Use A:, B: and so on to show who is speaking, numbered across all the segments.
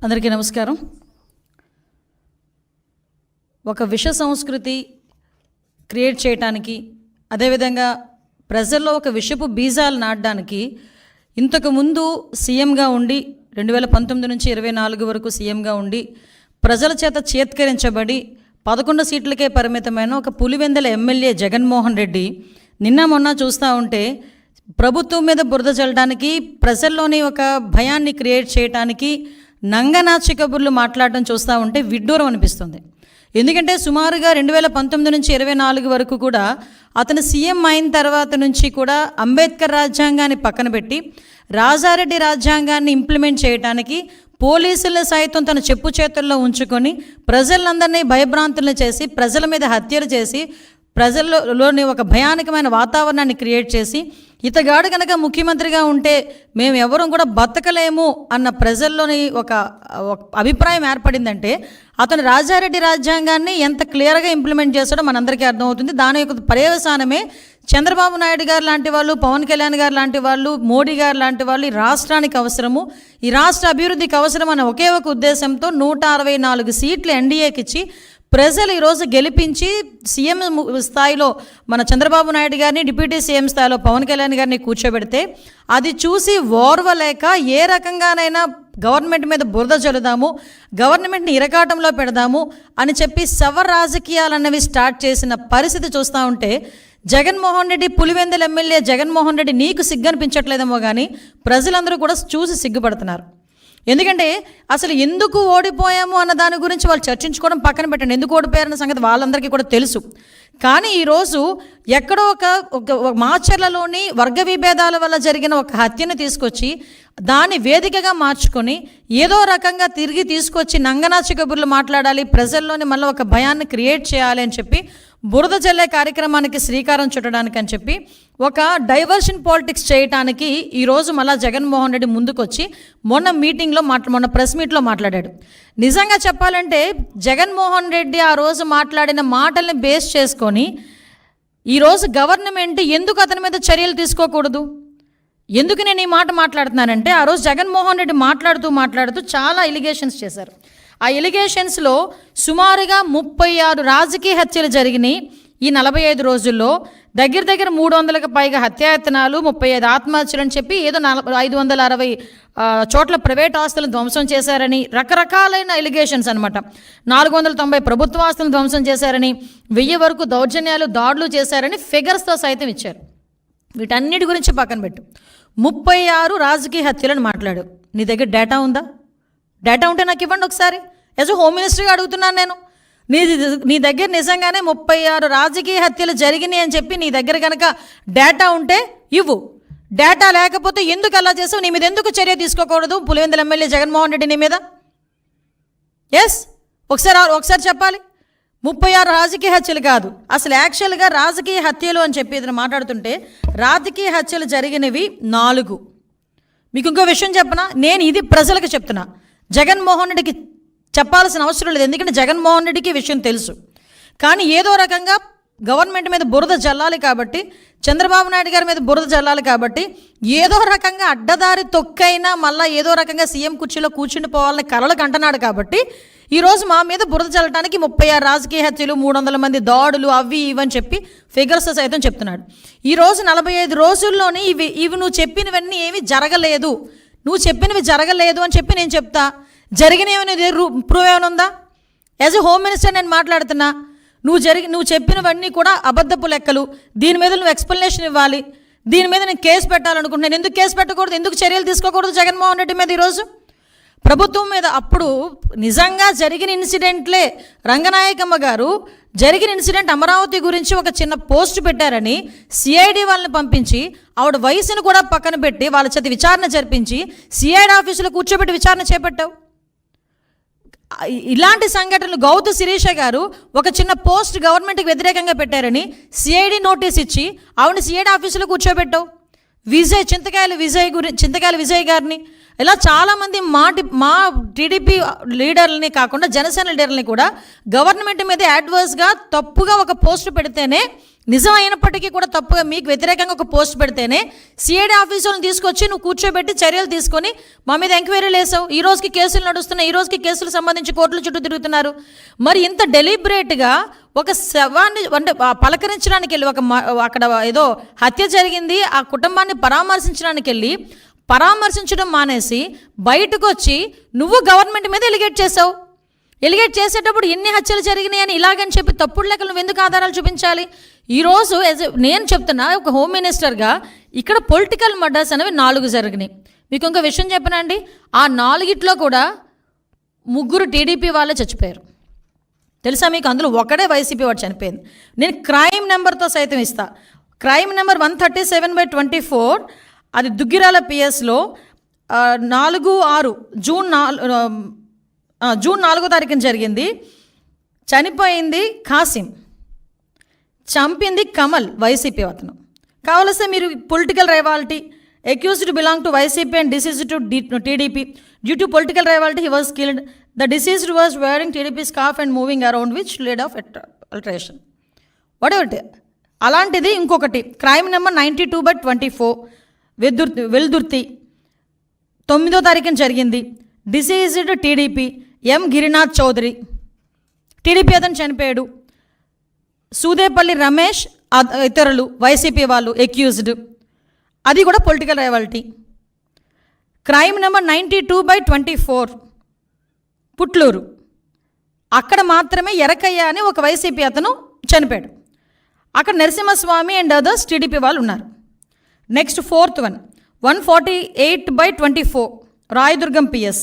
A: అందరికీ నమస్కారం. ఒక విష సంస్కృతి క్రియేట్ చేయడానికి, అదేవిధంగా ప్రజల్లో ఒక విషపు బీజాలు నాటడానికి ఇంతకుముందు సీఎంగా ఉండి 2019 నుంచి 24 వరకు సీఎంగా ఉండి ప్రజల చేత చేత్కరించబడి 11 సీట్లకే పరిమితమైన ఒక పులివెందుల ఎమ్మెల్యే జగన్మోహన్ రెడ్డి నిన్న మొన్న చూస్తూ ఉంటే ప్రభుత్వం మీద బురద చల్లడానికి, ప్రజల్లోని ఒక భయాన్ని క్రియేట్ చేయడానికి నంగనాచి కబుర్లు మాట్లాడడం చూస్తూ ఉంటే విడ్డూరం అనిపిస్తుంది. ఎందుకంటే సుమారుగా 2019 నుంచి 24 వరకు కూడా అతను సీఎం అయిన తర్వాత నుంచి కూడా అంబేద్కర్ రాజ్యాంగాన్ని పక్కన పెట్టి రాజారెడ్డి రాజ్యాంగాన్ని ఇంప్లిమెంట్ చేయడానికి పోలీసుల సైతం తన చెప్పు చేతుల్లో ఉంచుకొని ప్రజలందరినీ భయభ్రాంతులను చేసి, ప్రజల మీద హత్యలు చేసి, ప్రజల్లోని ఒక భయానకమైన వాతావరణాన్ని క్రియేట్ చేసి, ఇతగాడు కనుక ముఖ్యమంత్రిగా ఉంటే మేము ఎవరూ కూడా బతకలేము అన్న ప్రజల్లోని ఒక అభిప్రాయం ఏర్పడిందంటే అతను రాజారెడ్డి రాజ్యాంగాన్ని ఎంత క్లియర్గా ఇంప్లిమెంట్ చేస్తాడో మనందరికీ అర్థమవుతుంది. దాని యొక్క పర్యవసానమే చంద్రబాబు నాయుడు గారు లాంటి వాళ్ళు, పవన్ కళ్యాణ్ గారు లాంటి వాళ్ళు, మోడీ గారు లాంటి వాళ్ళు ఈ రాష్ట్రానికి అవసరము, ఈ రాష్ట్ర అభివృద్ధికి అవసరం అనే ఒకే ఒక ఉద్దేశంతో 164 సీట్లు ఎన్డీఏకి ఇచ్చి ప్రజలు ఈరోజు గెలిపించి సీఎం స్థాయిలో మన చంద్రబాబు నాయుడు గారిని, డిప్యూటీ సీఎం స్థాయిలో పవన్ కళ్యాణ్ గారిని కూర్చోబెడితే అది చూసి ఓర్వలేక ఏ రకంగానైనా గవర్నమెంట్ మీద బురద చల్లుదాము, గవర్నమెంట్ని ఇరకాటంలో పెడదాము అని చెప్పి శవ రాజకీయాలు అన్నవి స్టార్ట్ చేసిన పరిస్థితి చూస్తూ ఉంటే జగన్మోహన్ రెడ్డి, పులివెందుల ఎమ్మెల్యే జగన్మోహన్ రెడ్డి నీకు సిగ్గనిపించట్లేదేమో కానీ ప్రజలందరూ కూడా చూసి సిగ్గుపడుతున్నారు. ఎందుకంటే అసలు ఎందుకు ఓడిపోయాము అన్న దాని గురించి వాళ్ళు చర్చించుకోవడం పక్కన పెట్టండి. ఎందుకు ఓడిపోయారన్న సంగతి వాళ్ళందరికీ కూడా తెలుసు. కానీ ఈరోజు ఎక్కడో ఒక మాచర్లలోని వర్గ విభేదాల వల్ల జరిగిన ఒక హత్యను తీసుకొచ్చి దాన్ని వేదికగా మార్చుకొని ఏదో రకంగా తిరిగి తీసుకొచ్చి నంగనాచి కబుర్లు మాట్లాడాలి, ప్రజల్లోని మళ్ళీ ఒక భయాన్ని క్రియేట్ చేయాలి అని చెప్పి బురద జల్లే కార్యక్రమానికి శ్రీకారం చుట్టడానికి అని చెప్పి ఒక డైవర్షన్ పాలిటిక్స్ చేయడానికి ఈరోజు మళ్ళీ జగన్మోహన్ రెడ్డి ముందుకొచ్చి మొన్న ప్రెస్ మీట్లో మాట్లాడాడు. నిజంగా చెప్పాలంటే జగన్మోహన్ రెడ్డి ఆ రోజు మాట్లాడిన మాటల్ని బేస్ చేసుకొని ఈరోజు గవర్నమెంట్ ఎందుకు అతని మీద చర్యలు తీసుకోకూడదు? ఎందుకు నేను ఈ మాట మాట్లాడుతున్నానంటే ఆ రోజు జగన్మోహన్ రెడ్డి మాట్లాడుతూ చాలా ఎలిగేషన్స్ చేశారు. ఆ ఎలిగేషన్స్లో సుమారుగా 36 రాజకీయ హత్యలు జరిగినాయి ఈ 45 రోజుల్లో. దగ్గర 300కు పైగా హత్యాయత్నాలు, 35 ఆత్మహత్యలు అని చెప్పి ఏదో 560 చోట్ల ప్రైవేట్ ఆస్తులను ధ్వంసం చేశారని రకరకాలైన ఎలిగేషన్స్ అనమాట. 490 ప్రభుత్వ ఆస్తులను ధ్వంసం చేశారని, 1000 వరకు దౌర్జన్యాలు, దాడులు చేశారని ఫిగర్స్తో సైతం ఇచ్చారు. వీటన్నిటి గురించి పక్కన పెట్టు. 36 రాజకీయ హత్యలను మాట్లాడు. నీ దగ్గర డేటా ఉందా? డేటా ఉంటే నాకు ఇవ్వండి ఒకసారి. యాజ్ హోమ్ మినిస్టర్గా అడుగుతున్నాను నేను. నీ దగ్గర నిజంగానే 36 రాజకీయ హత్యలు జరిగినాయి అని చెప్పి నీ దగ్గర కనుక డేటా ఉంటే ఇవ్వు. డేటా లేకపోతే ఎందుకు అలా చేసావు? నీ మీద ఎందుకు చర్య తీసుకోకూడదు పులివెందుల ఎమ్మెల్యే జగన్మోహన్ రెడ్డి నీ మీద? ఎస్, ఒకసారి చెప్పాలి. 36 రాజకీయ హత్యలు కాదు, అసలు యాక్చువల్గా రాజకీయ హత్యలు అని చెప్పి ఏదైనా మాట్లాడుతుంటే రాజకీయ హత్యలు జరిగినవి 4. మీకు ఇంకో విషయం చెప్పనా? నేను ఇది ప్రజలకు చెప్తున్నా, జగన్మోహన్ రెడ్డికి చెప్పాల్సిన అవసరం లేదు. ఎందుకంటే జగన్మోహన్ రెడ్డికి విషయం తెలుసు. కానీ ఏదో రకంగా గవర్నమెంట్ మీద బురద జల్లాలి కాబట్టి, చంద్రబాబు నాయుడు గారి మీద బురద జల్లాలి కాబట్టి ఏదో రకంగా అడ్డదారి తొక్కైనా మళ్ళీ ఏదో రకంగా సీఎం కుర్చీలో కూర్చుని పోవాలని కలలకు అంటున్నాడు కాబట్టి ఈరోజు మా మీద బురద చల్లడానికి 36 రాజకీయ హత్యలు, 300 మంది దాడులు, అవి ఇవని చెప్పి ఫిగర్స్ సైతం చెప్తున్నాడు. ఈరోజు 45 రోజుల్లోనే ఇవి నువ్వు చెప్పినవన్నీ ఏమీ జరగలేదు, నువ్వు చెప్పినవి జరగలేదు అని చెప్పి నేను చెప్తా. జరిగినవి ప్రూవ్ ఏమైనా ఉందా? యాజ్ ఎ హోమ్ మినిస్టర్ నేను మాట్లాడుతున్నా. నువ్వు చెప్పినవన్నీ కూడా అబద్ధపు లెక్కలు. దీని మీద నువ్వు ఎక్స్ప్లెనేషన్ ఇవ్వాలి. దీని మీద నేను కేసు పెట్టాలనుకుంటున్నాను. ఎందుకు కేసు పెట్టకూడదు? ఎందుకు చర్యలు తీసుకోకూడదు జగన్మోహన్ రెడ్డి మీద? ఈరోజు ప్రభుత్వం మీద అప్పుడు నిజంగా జరిగిన ఇన్సిడెంట్లే రంగనాయకమ్మ గారు జరిగిన ఇన్సిడెంట్ అమరావతి గురించి ఒక చిన్న పోస్ట్ పెట్టారని సిఐడి వాళ్ళని పంపించి ఆవిడ వయసును కూడా పక్కన పెట్టి వాళ్ళ చేత విచారణ జరిపించి సిఐడి ఆఫీసులో కూర్చోబెట్టి విచారణ చేపట్టావు. ఇలాంటి సంఘటనలు గౌతు శిరీష గారు ఒక చిన్న పోస్ట్ గవర్నమెంట్కి వ్యతిరేకంగా పెట్టారని సిఐడి నోటీస్ ఇచ్చి ఆవిడని సిఐడి ఆఫీసులో కూర్చోబెట్టావు. చింతకాయల విజయ్ గారిని ఇలా చాలామంది మా టీడీపీ లీడర్లని కాకుండా జనసేన లీడర్లని కూడా గవర్నమెంట్ మీద యాడ్వర్స్గా తప్పుగా ఒక పోస్ట్ పెడితేనే, నిజం అయినప్పటికీ కూడా తప్పుగా మీకు వ్యతిరేకంగా ఒక పోస్ట్ పెడితేనే సిఐడి ఆఫీసులను తీసుకొచ్చి నువ్వు కూర్చోబెట్టి చర్యలు తీసుకొని మా మీద ఎంక్వైరీలు వేసావు. ఈ రోజుకి కేసులు నడుస్తున్నాయి, ఈ రోజుకి కేసులు సంబంధించి కోర్టుల చుట్టూ తిరుగుతున్నారు. మరి ఇంత డెలిబరేట్గా ఒక శవాన్ని అంటే పలకరించడానికి వెళ్ళి అక్కడ ఏదో హత్య జరిగింది, ఆ కుటుంబాన్ని పరామర్శించడానికి వెళ్ళి పరామర్శించడం మానేసి బయటకు వచ్చి నువ్వు గవర్నమెంట్ మీద ఎలిగేట్ చేసావు. ఎలిగేట్ చేసేటప్పుడు ఎన్ని హత్యలు జరిగినాయి అని ఇలాగని చెప్పి తప్పుడు లెక్కలు నువ్వు ఎందుకు ఆధారాలు చూపించాలి? ఈరోజు నేను చెప్తున్నా, ఒక హోమ్ మినిస్టర్గా ఇక్కడ పొలిటికల్ మర్డర్స్ అనేవి 4 జరిగినాయి. మీకు ఇంకో విషయం చెప్పనండి, ఆ 4 కూడా 3 టీడీపీ వాళ్ళే చచ్చిపోయారు. తెలుసా మీకు? అందులో ఒకడే వైసీపీ వాడు చనిపోయింది. నేను క్రైమ్ నెంబర్తో సైతం ఇస్తా. క్రైమ్ నెంబర్ 137/24, అది దుగ్గిరాల పిఎస్లో 4/6 జూన్ 4వ తారీఖున జరిగింది. చనిపోయింది కాసిం, చంపింది కమల్, వైసీపీ అతను. కావలస్తే మీరు political rivalry, accused belong to YCP and deceased to TDP. Due to political rivalry he was killed. The deceased was wearing TDP scarf and moving around which lead of alteration. What అలాంటిది ఇంకొకటి క్రైమ్ నెంబర్ 92/24 వెల్దుర్తి 9వ తారీఖున జరిగింది. Deceased TDP M Girinath Chowdary, TDP అతను చనిపోయాడు. సూదేపల్లి రమేష్ ఇతరులు YCP వాళ్ళు accused, అది కూడా political rivalry. Crime number 92/24 Putluru, అక్కడ మాత్రమే ఎరకయ్య అని ఒక వైసీపీ అతను చనిపోయాడు. అక్కడ నరసింహస్వామి అండ్ అదర్స్ టీడీపీ వాళ్ళు ఉన్నారు. Next 4th one 148/24 Rayadurgam PS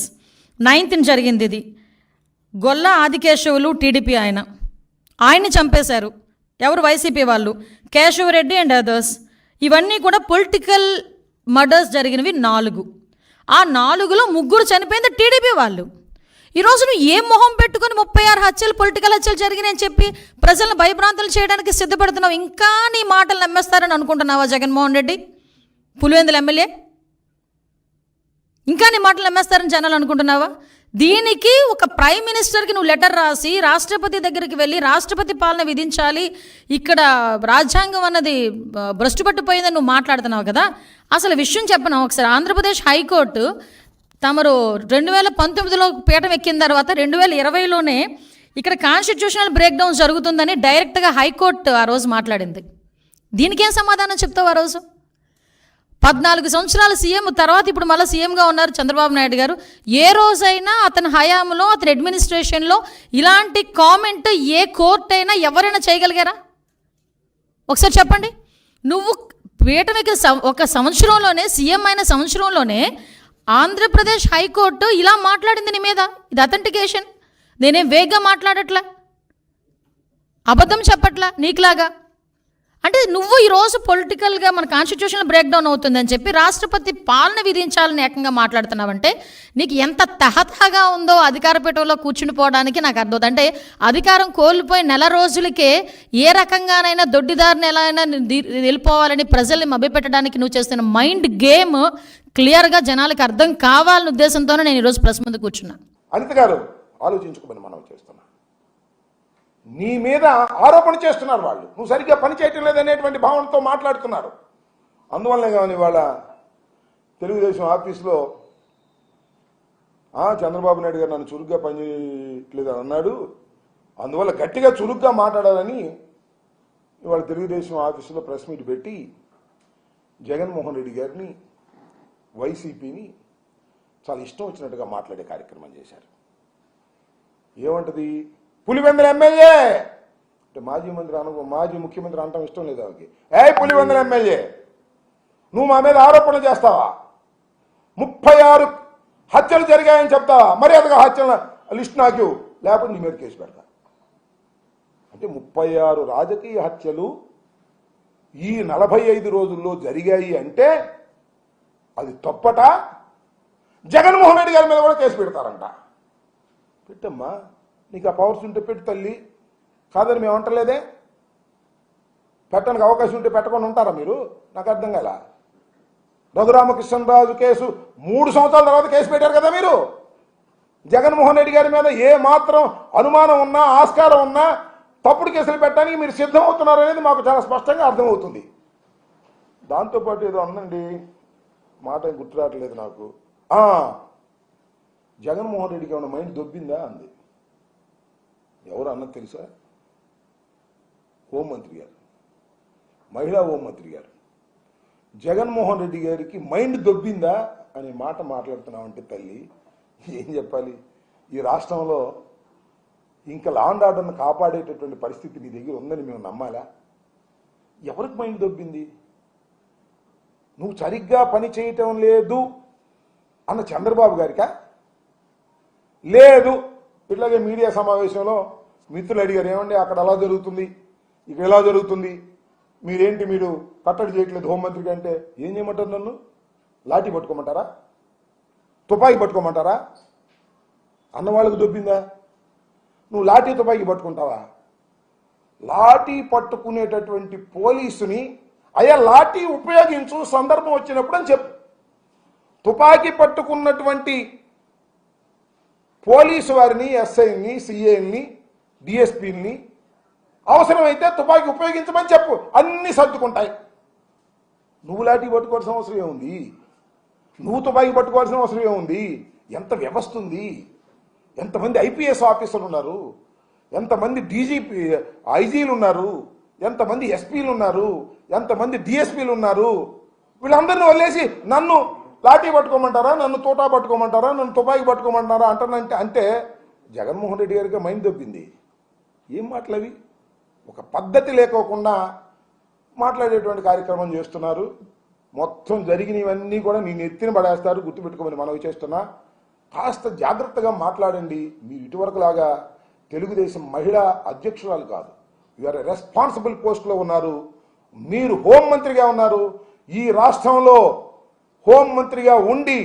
A: 9th జరిగింది. ఇది గొల్ల ఆదికేశవులు టీడీపీ ఆయన్ని చంపేశారు. ఎవరు? వైసీపీ వాళ్ళు, కేశవరెడ్డి అండ్ అదర్స్. ఇవన్నీ కూడా పొలిటికల్ మర్డర్స్ జరిగినవి 4. ఆ 4లో 3 చనిపోయింది టీడీపీ వాళ్ళు. ఈరోజు నువ్వు ఏ మొహం పెట్టుకుని 36 హత్యలు పొలిటికల్ హత్యలు జరిగినాయని చెప్పి ప్రజలను భయభ్రాంతులు చేయడానికి సిద్ధపడుతున్నావు? ఇంకా నీ మాటలు నమ్మేస్తారని అనుకుంటున్నావా జగన్మోహన్ రెడ్డి, పులివెందుల ఎమ్మెల్యే? ఇంకా నీ మాటలు నమ్మేస్తారని జనాలు అనుకుంటున్నావా? దీనికి ఒక ప్రైమ్ మినిస్టర్కి నువ్వు లెటర్ రాసి రాష్ట్రపతి దగ్గరికి వెళ్ళి రాష్ట్రపతి పాలన విధించాలి, ఇక్కడ రాజ్యాంగం అన్నది భ్రష్టు పట్టిపోయిందని నువ్వు మాట్లాడుతున్నావు కదా. అసలు విషయం చెప్పను ఒకసారి. ఆంధ్రప్రదేశ్ హైకోర్టు తమరు 2019లో పీఠం ఎక్కిన తర్వాత 2020లోనే ఇక్కడ కాన్స్టిట్యూషనల్ బ్రేక్ డౌన్ జరుగుతుందని డైరెక్ట్గా హైకోర్టు ఆ రోజు మాట్లాడింది. దీనికేం సమాధానం చెప్తావు? ఆ రోజు 14 సంవత్సరాల సీఎం తర్వాత ఇప్పుడు మళ్ళీ సీఎంగా ఉన్నారు చంద్రబాబు నాయుడు గారు. ఏ రోజైనా అతని హయాంలో, అతని అడ్మినిస్ట్రేషన్లో ఇలాంటి కామెంట్ ఏ కోర్టు అయినా ఎవరైనా చేయగలిగారా? ఒకసారి చెప్పండి. నువ్వు పీఠం ఎక్కిన ఒక సంవత్సరంలోనే, సీఎం అయిన సంవత్సరంలోనే ఆంధ్రప్రదేశ్ హైకోర్టు ఇలా మాట్లాడింది నీ మీద. ఇది అథెంటికేషన్. నేనేం వేగ్గా మాట్లాడట్లా, అబద్ధం చెప్పట్లా నీకులాగా. అంటే నువ్వు ఈరోజు పొలిటికల్గా మన కాన్స్టిట్యూషన్ బ్రేక్ డౌన్ అవుతుందని చెప్పి రాష్ట్రపతి పాలన విధించాలని ఏకంగా మాట్లాడుతున్నావంటే నీకు ఎంత తహతహగా ఉందో అధికార పీఠంలో కూర్చుని పోవడానికి నాకు అర్థం. అంటే అధికారం కోల్పోయి నెల రోజులకే ఏ రకంగానైనా దొడ్డిదారిని ఎలా అయినా వెళ్ళిపోవాలని ప్రజల్ని మభ్యపెట్టడానికి నువ్వు చేస్తున్న మైండ్ గేమ్ క్లియర్గా జనాలకు అర్థం కావాలనే ఉద్దేశంతోనే నేను ఈరోజు ప్రెస్ ముందు కూర్చున్నాను.
B: అనిత గారు ఆలోచించుకోమని మనం చేస్తున్నాం. నీ మీద ఆరోపణ చేస్తున్నారు వాళ్ళు, నువ్వు సరిగ్గా పని చేయటం లేదనేటువంటి భావనతో మాట్లాడుతున్నారు. అందువల్లనే కానీ వాళ్ళ తెలుగుదేశం ఆఫీస్లో చంద్రబాబు నాయుడు గారు నన్ను చురుగ్గా పనిచేయట్లేదని అన్నాడు, అందువల్ల గట్టిగా చురుగ్గా మాట్లాడాలని ఇవాళ తెలుగుదేశం ఆఫీసులో ప్రెస్ మీట్ పెట్టి జగన్మోహన్ రెడ్డి గారిని, వైసీపీని చాలా ఇష్టం వచ్చినట్టుగా మాట్లాడే కార్యక్రమం చేశారు. ఏమంటది? పులివెందుల ఎమ్మెల్యే అంటే మాజీ ముఖ్యమంత్రి అనటం ఇష్టం లేదు ఆమెకి. పులివెందుల ఎమ్మెల్యే నువ్వు మా మీద ఆరోపణలు చేస్తావా? 36 హత్యలు జరిగాయని చెప్తావా? మర్యాదగా హత్యల లిస్ట్ నాకు, లేకపోతే నీ మీద కేసు పెడతా. అంటే 36 రాజకీయ హత్యలు ఈ 45 రోజుల్లో జరిగాయి అంటే అది తప్పట. జగన్మోహన్ రెడ్డి గారి మీద కూడా కేసు పెడతారంట. పెట్టమ్మా, నీకు ఆ పవర్స్ ఉంటే పెట్టు తల్లి, కాదని మేము అంటలేదే. పెట్టడానికి అవకాశం ఉంటే పెట్టకుండా ఉంటారా మీరు? నాకు అర్థం కాల. రఘురామకృష్ణరాజు కేసు 3 సంవత్సరాల తర్వాత కేసు పెట్టారు కదా మీరు. జగన్మోహన్ రెడ్డి గారి మీద ఏ మాత్రం అనుమానం ఉన్నా, ఆస్కారం ఉన్నా తప్పుడు కేసులు పెట్టడానికి మీరు సిద్ధమవుతున్నారు అనేది మాకు చాలా స్పష్టంగా అర్థమవుతుంది. దాంతోపాటు ఏదో అందండి, మాట గుర్తు రావట్లేదు నాకు. జగన్మోహన్ రెడ్డికి ఏమైనా మైండ్ దొబ్బిందా అంది. ఎవరు అన్నది తెలుసా? హోంమంత్రి గారు, మహిళా హోంమంత్రి గారు. జగన్మోహన్ రెడ్డి గారికి మైండ్ దొబ్బిందా అనే మాట మాట్లాడుతున్నామంటే తల్లి ఏం చెప్పాలి? ఈ రాష్ట్రంలో ఇంకా లా అండ్ ఆర్డర్ను కాపాడేటటువంటి పరిస్థితి నీ దగ్గర ఉందని మేము నమ్మాలా? ఎవరికి మైండ్ దొబ్బింది? నువ్వు సరిగ్గా పని చేయటం లేదు అన్న చంద్రబాబు గారికా? లేదు. ఇట్లాగే మీడియా సమావేశంలో మిత్రులు అడిగారు, ఏమండి అక్కడ అలా జరుగుతుంది, ఇక్కడ ఎలా జరుగుతుంది, మీరు కట్టడి చేయట్లేదు హోంమంత్రికి అంటే ఏం చేయమంటారు? నన్ను లాఠీ పట్టుకోమంటారా? తుపాకీ పట్టుకోమంటారా? అన్నవాళ్ళకు దొబ్బిందా? నువ్వు లాఠీ తుపాకీ పట్టుకుంటావా? లాఠీ పట్టుకునేటటువంటి పోలీసుని అయ్యా లాఠీ ఉపయోగించు సందర్భం వచ్చినప్పుడు అని చెప్పు. తుపాకీ పట్టుకున్నటువంటి పోలీసు వారిని, ఎస్ఐని, సిఐని, డిఎస్పీని అవసరమైతే తుపాకీ ఉపయోగించమని చెప్పు, అన్నీ సర్దుకుంటాయి. నువ్వు లాఠీ పట్టుకోవాల్సిన అవసరం ఏముంది? నువ్వు తుపాకీ పట్టుకోవాల్సిన అవసరం ఏముంది? ఎంత వ్యవస్థ ఉంది, ఎంతమంది ఐపీఎస్ ఆఫీసర్లు ఉన్నారు, ఎంతమంది డీజీపీ ఐజీలు ఉన్నారు, ఎంతమంది ఎస్పీలు ఉన్నారు, ఎంతమంది డిఎస్పీలు ఉన్నారు. వీళ్ళందరినీ వదిలేసి నన్ను లాఠీ పట్టుకోమంటారా, నన్ను తోటా పట్టుకోమంటారా, నన్ను తుపాకీ పట్టుకోమంటారా అంటే జగన్మోహన్ రెడ్డి గారికి మైండ్ దొబ్బింది. ఏం మాటలవి? ఒక పద్ధతి లేకోకుండా మాట్లాడేటువంటి కార్యక్రమం చేస్తున్నారు. మొత్తం జరిగినవన్నీ కూడా నేను ఎత్తిన పడేస్తారు, గుర్తుపెట్టుకోమని మనవి చేస్తున్నా. కాస్త జాగ్రత్తగా మాట్లాడండి. మీరు ఇటువరకు లాగా తెలుగుదేశం మహిళా అధ్యక్షురాలు కాదు, యూఆర్ రెస్పాన్సిబుల్ పోస్ట్లో ఉన్నారు. మీరు హోంమంత్రిగా ఉన్నారు. ఈ రాష్ట్రంలో హోంమంత్రిగా ఉండి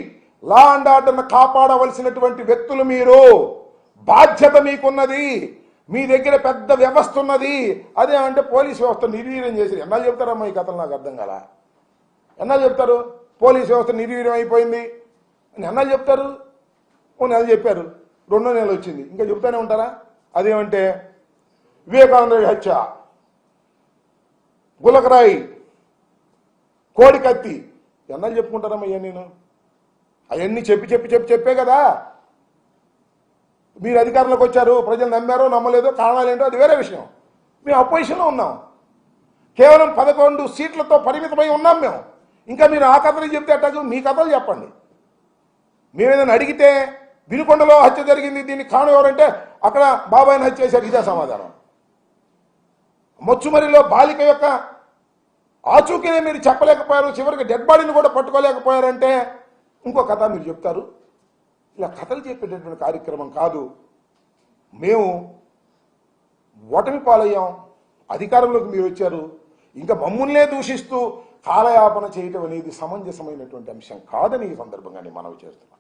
B: లా అండ్ ఆర్డర్ను కాపాడవలసినటువంటి వ్యక్తులు మీరు. బాధ్యత మీకున్నది. మీ దగ్గర పెద్ద వ్యవస్థ ఉన్నది. అదేమంటే పోలీస్ వ్యవస్థ నిర్వీర్యం చేసి ఎన్నాళ్ళు చెప్తారమ్మా ఈ కథలు? నాకు అర్థం కాల. ఎన్నాళ్ళు చెప్తారు పోలీస్ వ్యవస్థ నిర్వీర్యం అయిపోయింది అని? ఎన్నాళ్ళు చెప్తారు? ఓ నెల చెప్పారు, 2వ నెల వచ్చింది, ఇంకా చెప్తానే ఉంటారా? అదేమంటే వివేకానంద రెడ్డి హత్య, గులకరాయి, కోడి కత్తి, ఎన్నాళ్ళు చెప్పుకుంటారమ్మా అయ్యా? నేను అవన్నీ చెప్పే కదా మీరు అధికారంలోకి వచ్చారు. ప్రజలు నమ్మారో నమ్మలేదో కారణాలు ఏంటో అది వేరే విషయం. మేము అపోజిషన్లో ఉన్నాం. కేవలం 11 సీట్లతో పరిమితమై ఉన్నాం మేము. ఇంకా మీరు ఆ కథలు చెప్తే అట్టకు మీ కథలు చెప్పండి. మేమేదైనా అడిగితే వినుకొండలో హత్య జరిగింది, దీనికి కారణం ఎవరంటే అక్కడ బాబాయిని హత్య చేశారు, ఇదే సమాధానం. మొచ్చుమరిలో బాలిక యొక్క ఆచూకీనే మీరు చెప్పలేకపోయారు, చివరికి డెడ్ బాడీని కూడా పట్టుకోలేకపోయారంటే ఇంకో కథ మీరు చెప్తారు. ఇలా కథలు చెప్పేటటువంటి కార్యక్రమం కాదు. మేము ఓటమి పాలయ్యాం, అధికారంలోకి మీరు వచ్చారు, ఇంకా మమ్మల్నే దూషిస్తూ కాలయాపన చేయటం అనేది సమంజసమైనటువంటి అంశం కాదని ఈ సందర్భంగా నేను మనవి చేస్తున్నాను.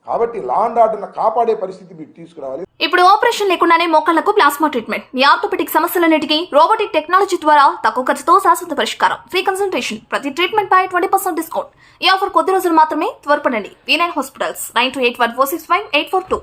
B: కాబట్టి లా అండ్ ఆర్డర్ను కాపాడే పరిస్థితి మీరు తీసుకురావాలి.
C: ఇప్పుడు ఆపరేషన్ లేకుండానే మోకాళ్లకు ప్లాస్మా ట్రీట్మెంట్, మీ ఆర్థోపెటిక్ సమస్యలన్నిటికీ రోబోటిక్ టెక్నాలజీ ద్వారా తక్కువ ఖర్చుతో శాశ్వత పరిష్కారం, ఫ్రీ కన్సల్టేషన్, ప్రతి ట్రీట్మెంట్ పై 20% డిస్కౌంట్. ఈ ఆఫర్ కొద్ది రోజులు మాత్రమే. త్వరపడండి. V9 hospitals 9281465842.